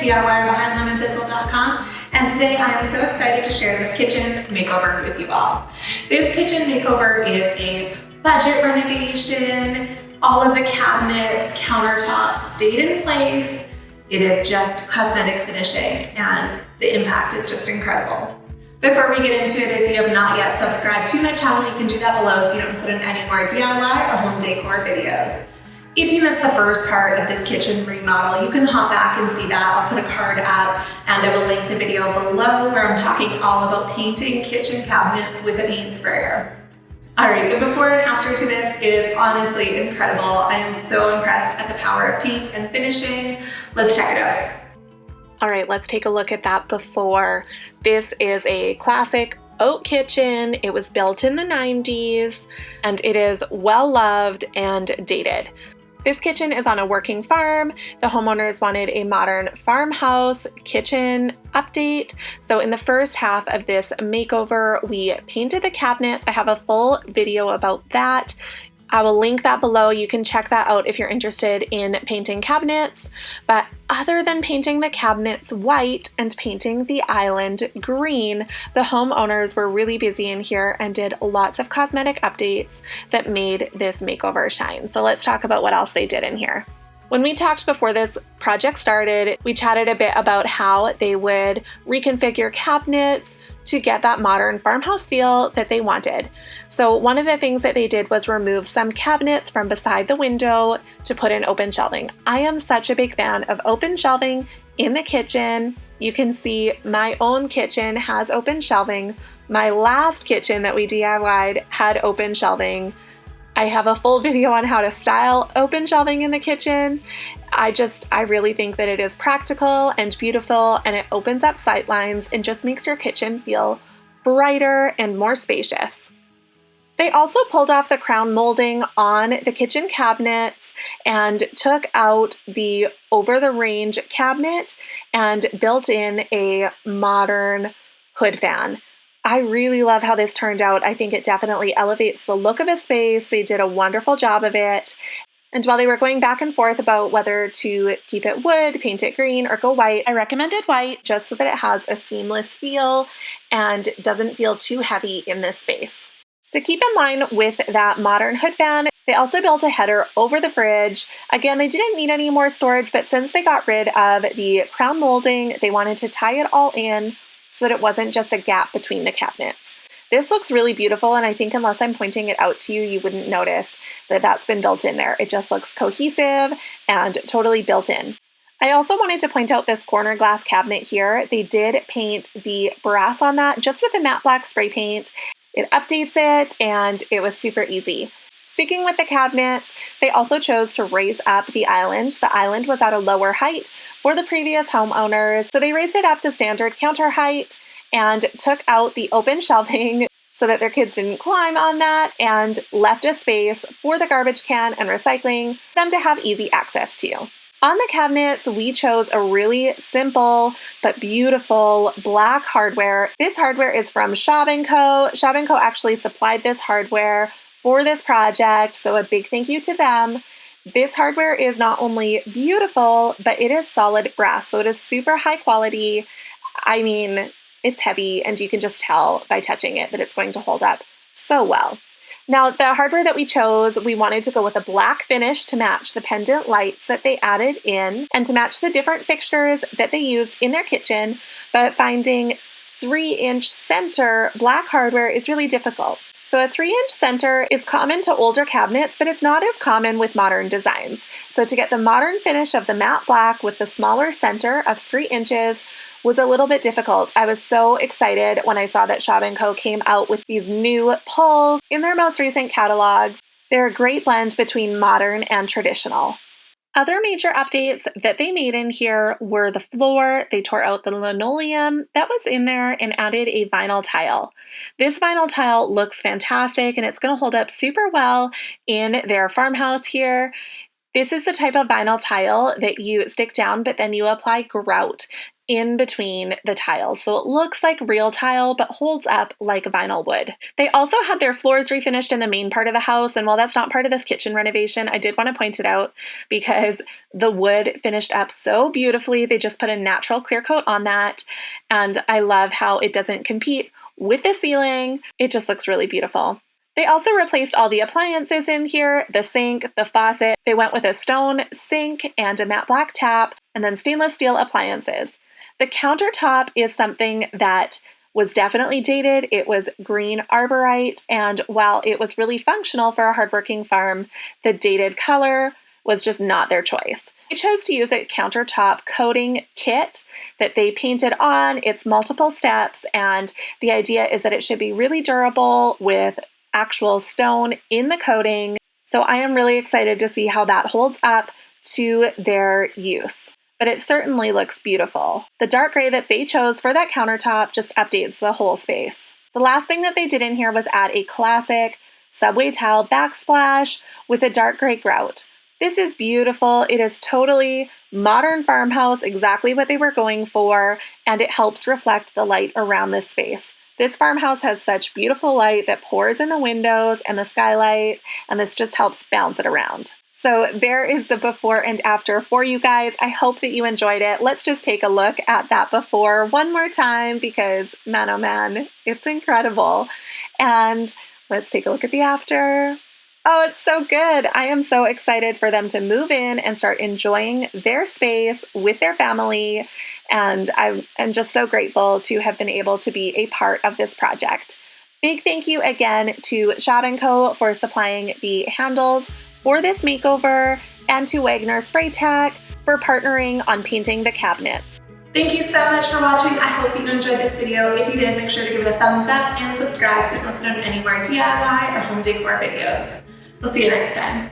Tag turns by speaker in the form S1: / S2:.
S1: DIYbehindlemondthistle.com, and today I am so excited to share this kitchen makeover with you all. This kitchen makeover is a budget renovation. All of the cabinets, countertops stayed in place. It is just cosmetic finishing, and the impact is just incredible. Before we get into it, if you have not yet subscribed to my channel, you can do that below so you don't miss out on any more DIY or home decor videos. If you missed the first part of this kitchen remodel, you can hop back and see that. I'll put a card up and I will link the video below where I'm talking all about painting kitchen cabinets with a paint sprayer. All right, the before and after to this is honestly incredible. I am so impressed at the power of paint and finishing. Let's check it out.
S2: All right, let's take a look at that before. This is a classic oak kitchen. It was built in the 90s and it is well loved and dated. This kitchen is on a working farm. The homeowners wanted a modern farmhouse kitchen update. So in the first half of this makeover, we painted the cabinets. I have a full video about that. I will link that below. You can check that out if you're interested in painting cabinets. But other than painting the cabinets white and painting the island green, the homeowners were really busy in here and did lots of cosmetic updates that made this makeover shine. So let's talk about what else they did in here. When we talked before this project started, we chatted a bit about how they would reconfigure cabinets to get that modern farmhouse feel that they wanted. So one of the things that they did was remove some cabinets from beside the window to put in open shelving. I am such a big fan of open shelving in the kitchen. You can see my own kitchen has open shelving. My last kitchen that we DIY'd had open shelving. I have a full video on how to style open shelving in the kitchen. I really think that it is practical and beautiful, and it opens up sight lines and just makes your kitchen feel brighter and more spacious. They also pulled off the crown molding on the kitchen cabinets and took out the over-the-range cabinet and built in a modern hood fan. I really love how this turned out. I think it definitely elevates the look of a space. They did a wonderful job of it. And while they were going back and forth about whether to keep it wood, paint it green, or go white, I recommended white just so that it has a seamless feel and doesn't feel too heavy in this space. To keep in line with that modern hood fan, they also built a header over the fridge. Again, they didn't need any more storage, but since they got rid of the crown molding, they wanted to tie it all in so that it wasn't just a gap between the cabinets. This looks really beautiful, and I think unless I'm pointing it out to you, you wouldn't notice that that's been built in there. It just looks cohesive and totally built in. I also wanted to point out this corner glass cabinet here. They did paint the brass on that just with a matte black spray paint. It updates it, and it was super easy. Sticking with the cabinets, they also chose to raise up the island. The island was at a lower height for the previous homeowners, so they raised it up to standard counter height and took out the open shelving so that their kids didn't climb on that, and left a space for the garbage can and recycling for them to have easy access to. On the cabinets, we chose a really simple but beautiful black hardware. This hardware is from Schaub & Co. Schaub & Co. actually supplied this hardware for this project, so a big thank you to them. This hardware is not only beautiful, but it is solid brass, so it is super high quality. I mean, it's heavy, and you can just tell by touching it that it's going to hold up so well. Now, the hardware that we chose, we wanted to go with a black finish to match the pendant lights that they added in and to match the different fixtures that they used in their kitchen, but finding 3-inch center black hardware is really difficult. So a 3-inch center is common to older cabinets, but it's not as common with modern designs. So to get the modern finish of the matte black with the smaller center of 3 inches was a little bit difficult. I was so excited when I saw that Schaub & Co. came out with these new pulls in their most recent catalogs. They're a great blend between modern and traditional. Other major updates that they made in here were the floor. They tore out the linoleum that was in there and added a vinyl tile. This vinyl tile looks fantastic, and it's going to hold up super well in their farmhouse here. This is the type of vinyl tile that you stick down, but then you apply grout. in between the tiles. So it looks like real tile, but holds up like vinyl would. They also had their floors refinished in the main part of the house. And while that's not part of this kitchen renovation, I did want to point it out because the wood finished up so beautifully. They just put a natural clear coat on that. And I love how it doesn't compete with the ceiling. It just looks really beautiful. They also replaced all the appliances in here, the sink, the faucet. They went with a stone sink and a matte black tap, and then stainless steel appliances. The countertop is something that was definitely dated. It was green arborite, and while it was really functional for a hardworking farm, the dated color was just not their choice. They chose to use a countertop coating kit that they painted on. It's multiple steps, and the idea is that it should be really durable with actual stone in the coating. So I am really excited to see how that holds up to their use. But it certainly looks beautiful. The dark gray that they chose for that countertop just updates the whole space. The last thing that they did in here was add a classic subway tile backsplash with a dark gray grout. This is beautiful. It is totally modern farmhouse, exactly what they were going for, and it helps reflect the light around this space. This farmhouse has such beautiful light that pours in the windows and the skylight, and this just helps bounce it around. So there is the before and after for you guys. I hope that you enjoyed it. Let's just take a look at that before one more time because, man, oh man, it's incredible. And let's take a look at the after. Oh, it's so good. I am so excited for them to move in and start enjoying their space with their family. And I'm just so grateful to have been able to be a part of this project. Big thank you again to Schaub & Co. for supplying the handles for this makeover, and to Wagner Spray Tack for partnering on painting the cabinets.
S1: Thank you so much for watching. I hope that you enjoyed this video. If you did, make sure to give it a thumbs up and subscribe so you don't miss out on any more DIY or home decor videos. We'll see you next time.